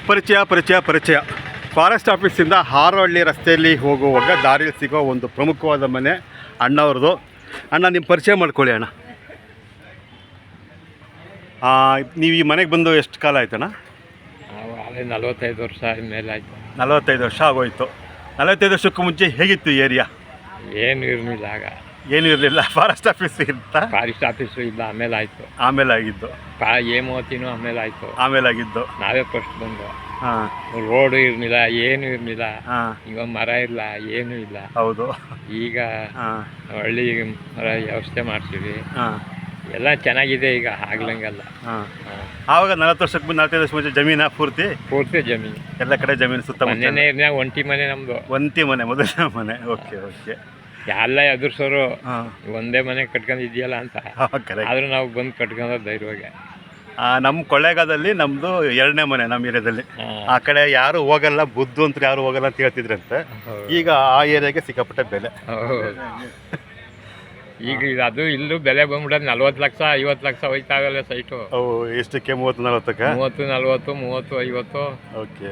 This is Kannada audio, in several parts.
ಪರಿಚಯ ಫಾರೆಸ್ಟ್ ಆಫೀಸಿಂದ ಹಾರೋಹಳ್ಳಿ ರಸ್ತೆಯಲ್ಲಿ ಹೋಗುವಾಗ ದಾರಿಯಲ್ಲಿ ಸಿಗೋ ಒಂದು ಪ್ರಮುಖವಾದ ಮನೆ ಅಣ್ಣವ್ರದ್ದು. ಅಣ್ಣ ನಿಮ್ಮ ಪರಿಚಯ ಮಾಡ್ಕೊಳ್ಳಿ ಅಣ್ಣ. ನೀವು ಈ ಮನೆಗೆ ಬಂದು ಎಷ್ಟು ಕಾಲ ಆಯ್ತಣ್ಣ? ಅದೇ 45 ವರ್ಷ ಮೇಲೆ ಆಯಿತು. 45 ವರ್ಷ ಆಗೋಯ್ತು. 45 ವರ್ಷಕ್ಕೂ ಮುಂಚೆ ಹೇಗಿತ್ತು ಏರಿಯಾ? ಏನು ಇರಲಿಲ್ಲ ಆಗ. ಏನೂ ಇರಲಿಲ್ಲ. ಫಾರೆಸ್ಟ್ ಆಫೀಸ್ ಇರ್ತಾ? ಫಾರೆಸ್ಟ್ ಆಫೀಸು ಇಲ್ಲ, ಆಮೇಲೆ ಆಯಿತು. ಆಮೇಲೆ ಆಗಿದ್ದು ಏಮೋತಿನೂ ಆಮೇಲೆ ಆಯಿತು. ಆಮೇಲೆ ಆಗಿದ್ದು ನಾವೇ ಫಸ್ಟ್ ಬಂದು. ಹಾಂ. ರೋಡು ಇರಲಿಲ್ಲ, ಏನೂ ಇರಲಿಲ್ಲ. ಹಾಂ. ಈಗ ಮರ ಇಲ್ಲ, ಏನೂ ಇಲ್ಲ. ಹೌದು. ಈಗ ಹಾಂ. ಹಳ್ಳಿ ಮರ ವ್ಯವಸ್ಥೆ ಮಾಡ್ತೀವಿ. ಹಾಂ. ಎಲ್ಲ ಚೆನ್ನಾಗಿದೆ ಈಗ, ಆಗ್ಲಂಗಲ್ಲ. ಹಾಂ. ಆವಾಗ 40 ವರ್ಷಕ್ಕೆ ಮುಂದೆ 45 ವರ್ಷ ಮುಂಚೆ ಜಮೀನ ಪೂರ್ತಿ ಜಮೀನು, ಎಲ್ಲ ಕಡೆ ಜಮೀನು ಸುತ್ತಮುತ್ತ ಮನೆನೇ ಒಂಟಿ ಮನೆ ನಮ್ಮದು. ಒಂಟಿ ಮನೆ, ಮೊದಲ ಮನೆ. ಓಕೆ. ಎಲ್ಲ ಎದುರ್ಸೋರು ಹಾಂ. ಒಂದೇ ಮನೆ ಕಟ್ಕೊಂಡಿದ್ಯಲ್ಲ ಅಂತ. ಕರೆಕ್ಟ್. ಆದರೂ ನಾವು ಬಂದು ಕಟ್ಕೊಂಡ ಧೈರ್ಯವಾಗಿ. ನಮ್ಮ ಕೊಳ್ಳೇಗಾಲದಲ್ಲಿ ನಮ್ಮದು 2ನೇ ಮನೆ ನಮ್ಮ ಏರಿಯಾದಲ್ಲಿ. ಆ ಕಡೆ ಯಾರು ಹೋಗಲ್ಲ, ಬುದ್ಧು ಅಂತ ಯಾರು ಹೋಗಲ್ಲ ಅಂತ ಹೇಳ್ತಿದ್ರಂತೆ. ಈಗ ಆ ಏರಿಯಾಗೆ ಸಿಕ್ಕಾಪಟ್ಟೆ ಬೆಲೆ. ಈಗ ಅದು ಇಲ್ಲೂ ಬೆಲೆ ಬಂದ್ಬಿಡೋದು 40 ಲಕ್ಷ 50 ಲಕ್ಷ ಹೋಯ್ತಾಗಲ್ಲ ಸೈಟು. ಎಷ್ಟಕ್ಕೆ? 30-40ಕ್ಕೆ? 30, 40, 30, 50. ಓಕೆ.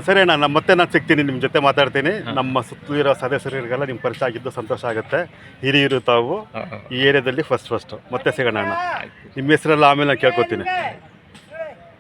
ಸರಿ ಅಣ್ಣ, ನಾನು ಸಿಗ್ತೀನಿ, ನಿಮ್ಮ ಜೊತೆ ಮಾತಾಡ್ತೀನಿ. ನಮ್ಮ ಸುತ್ತಲೂ ಇರೋ ಸದಸ್ಯರಿಗೆಲ್ಲ ನಿಮ್ಮ ಪರಿಚಯ ಆಗಿದ್ದು ಸಂತೋಷ ಆಗುತ್ತೆ. ಹಿರಿಯರು ತಾವು ಈ ಏರಿಯಾದಲ್ಲಿ ಫಸ್ಟ್ ಮತ್ತೆ ಸಿಗೋಣ ಅಣ್ಣ. ನಿಮ್ಮ ಹೆಸರೆಲ್ಲ ಆಮೇಲೆ ನಾನು ಕೇಳ್ಕೊತೀನಿ.